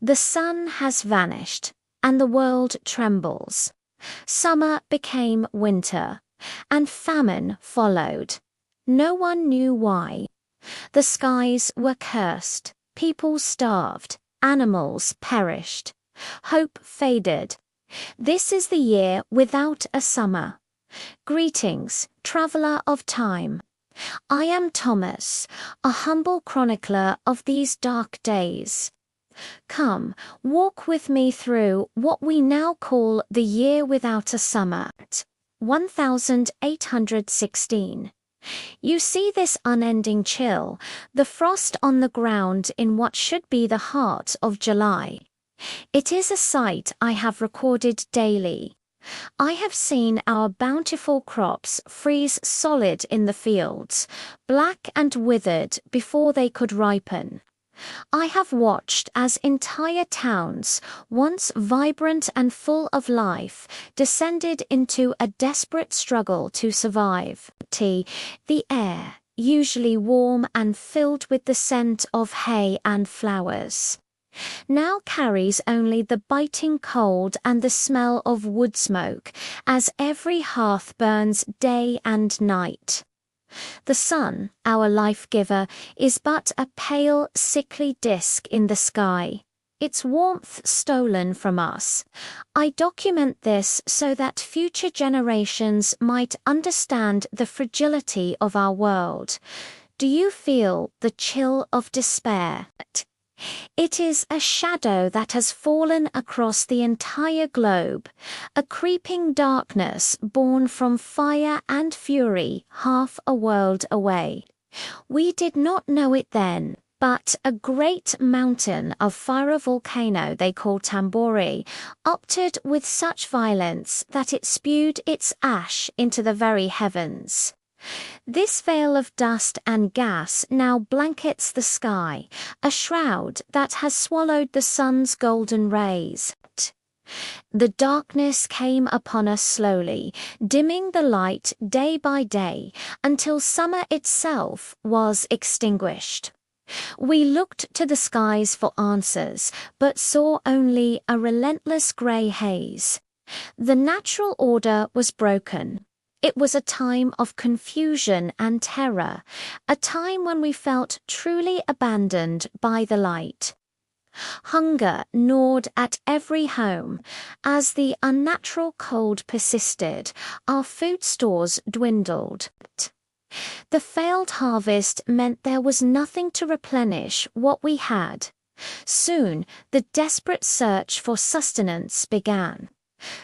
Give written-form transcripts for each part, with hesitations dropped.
The sun has vanished, and the world trembles. Summer became winter, and famine followed. No one knew why. The skies were cursed, people starved, animals perished. Hope faded. This is the year without a summer. Greetings, traveler of time. I am Thomas, a humble chronicler of these dark days. Come, walk with me through what we now call the year without a summer, 1816. You see this unending chill, the frost on the ground in what should be the heart of July. It is a sight I have recorded daily. I have seen our bountiful crops freeze solid in the fields, black and withered before they could ripen. I have watched as entire towns, once vibrant and full of life, descended into a desperate struggle to survive. The air, usually warm and filled with the scent of hay and flowers, now carries only the biting cold and the smell of wood smoke, as every hearth burns day and night. The sun, our life-giver, is but a pale, sickly disk in the sky, its warmth stolen from us. I document this so that future generations might understand the fragility of our world. Do you feel the chill of despair? It is a shadow that has fallen across the entire globe, a creeping darkness born from fire and fury half a world away. We did not know it then, but a great mountain of fire volcano they call Tambora erupted with such violence that it spewed its ash into the very heavens. This veil of dust and gas now blankets the sky, a shroud that has swallowed the sun's golden rays. The darkness came upon us slowly, dimming the light day by day, until summer itself was extinguished. We looked to the skies for answers, but saw only a relentless grey haze. The natural order was broken. It was a time of confusion and terror, a time when we felt truly abandoned by the light. Hunger gnawed at every home. As the unnatural cold persisted, our food stores dwindled. The failed harvest meant there was nothing to replenish what we had. Soon, the desperate search for sustenance began.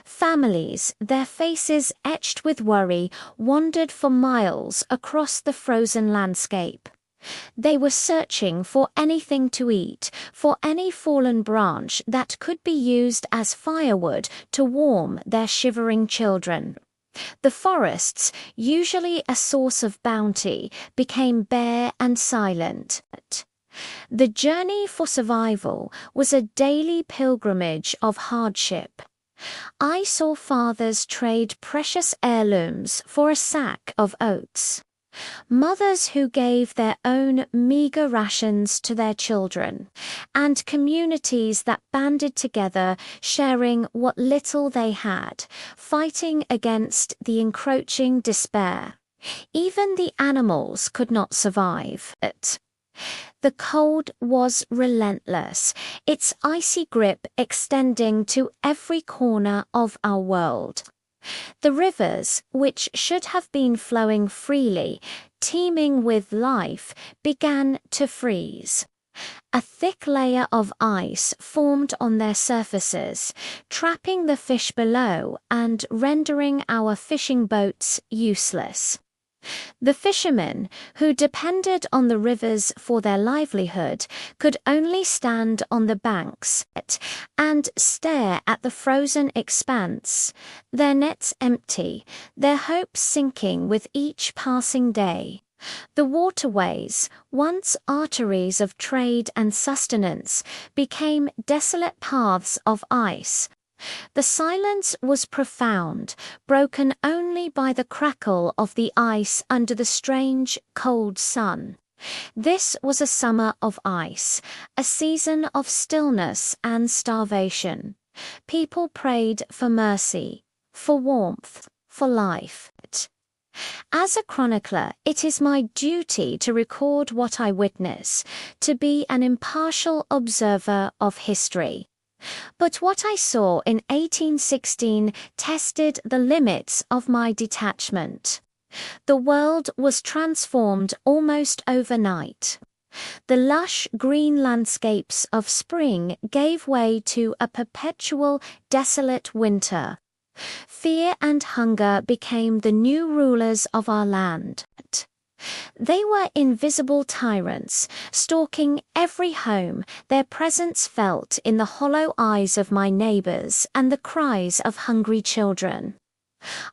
Families, their faces etched with worry, wandered for miles across the frozen landscape. They were searching for anything to eat, for any fallen branch that could be used as firewood to warm their shivering children. The forests, usually a source of bounty, became bare and silent. The journey for survival was a daily pilgrimage of hardship. I saw fathers trade precious heirlooms for a sack of oats. Mothers who gave their own meager rations to their children, and communities that banded together, sharing what little they had, fighting against the encroaching despair. Even the animals could not survive. The cold was relentless, its icy grip extending to every corner of our world. The rivers, which should have been flowing freely, teeming with life, began to freeze. A thick layer of ice formed on their surfaces, trapping the fish below and rendering our fishing boats useless. The fishermen, who depended on the rivers for their livelihood, could only stand on the banks and stare at the frozen expanse, their nets empty, their hopes sinking with each passing day. The waterways, once arteries of trade and sustenance, became desolate paths of ice. The silence was profound, broken only by the crackle of the ice under the strange, cold sun. This was a summer of ice, a season of stillness and starvation. People prayed for mercy, for warmth, for life. As a chronicler, it is my duty to record what I witness, to be an impartial observer of history. But what I saw in 1816 tested the limits of my detachment. The world was transformed almost overnight. The lush green landscapes of spring gave way to a perpetual, desolate winter. Fear and hunger became the new rulers of our land. They were invisible tyrants, stalking every home, their presence felt in the hollow eyes of my neighbors and the cries of hungry children.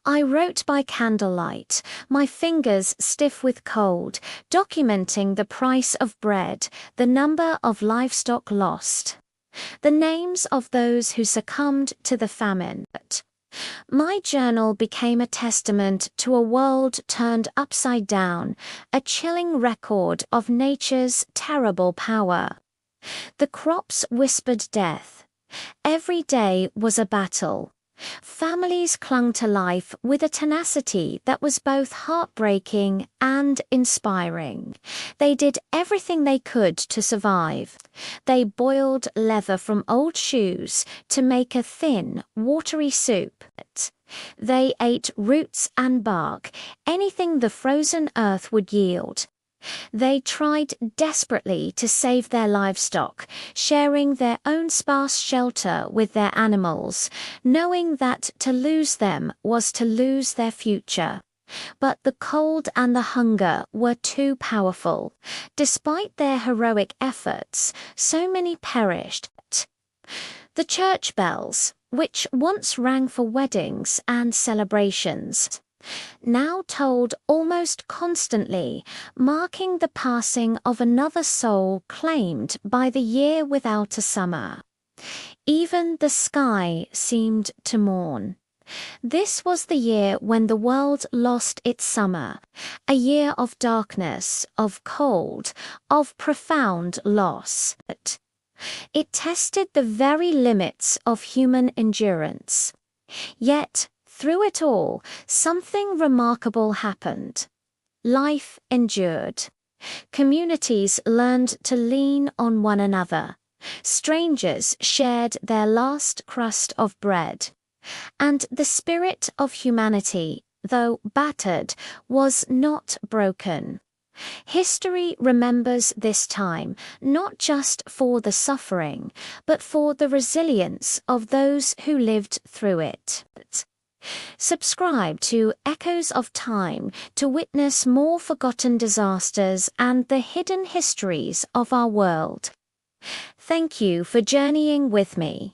I wrote by candlelight, my fingers stiff with cold, documenting the price of bread, the number of livestock lost, the names of those who succumbed to the famine. My journal became a testament to a world turned upside down, a chilling record of nature's terrible power. The crops whispered death. Every day was a battle. Families clung to life with a tenacity that was both heartbreaking and inspiring. They did everything they could to survive. They boiled leather from old shoes to make a thin, watery soup. They ate roots and bark, anything the frozen earth would yield. They tried desperately to save their livestock, sharing their own sparse shelter with their animals, knowing that to lose them was to lose their future. But the cold and the hunger were too powerful. Despite their heroic efforts, so many perished. The church bells, which once rang for weddings and celebrations, now tolled almost constantly, marking the passing of another soul claimed by the year without a summer. Even the sky seemed to mourn. This was the year when the world lost its summer, a year of darkness, of cold, of profound loss. It tested the very limits of human endurance. Yet, through it all, something remarkable happened. Life endured. Communities learned to lean on one another. Strangers shared their last crust of bread. And the spirit of humanity, though battered, was not broken. History remembers this time, not just for the suffering, but for the resilience of those who lived through it. Subscribe to Echoes of Time to witness more forgotten disasters and the hidden histories of our world. Thank you for journeying with me.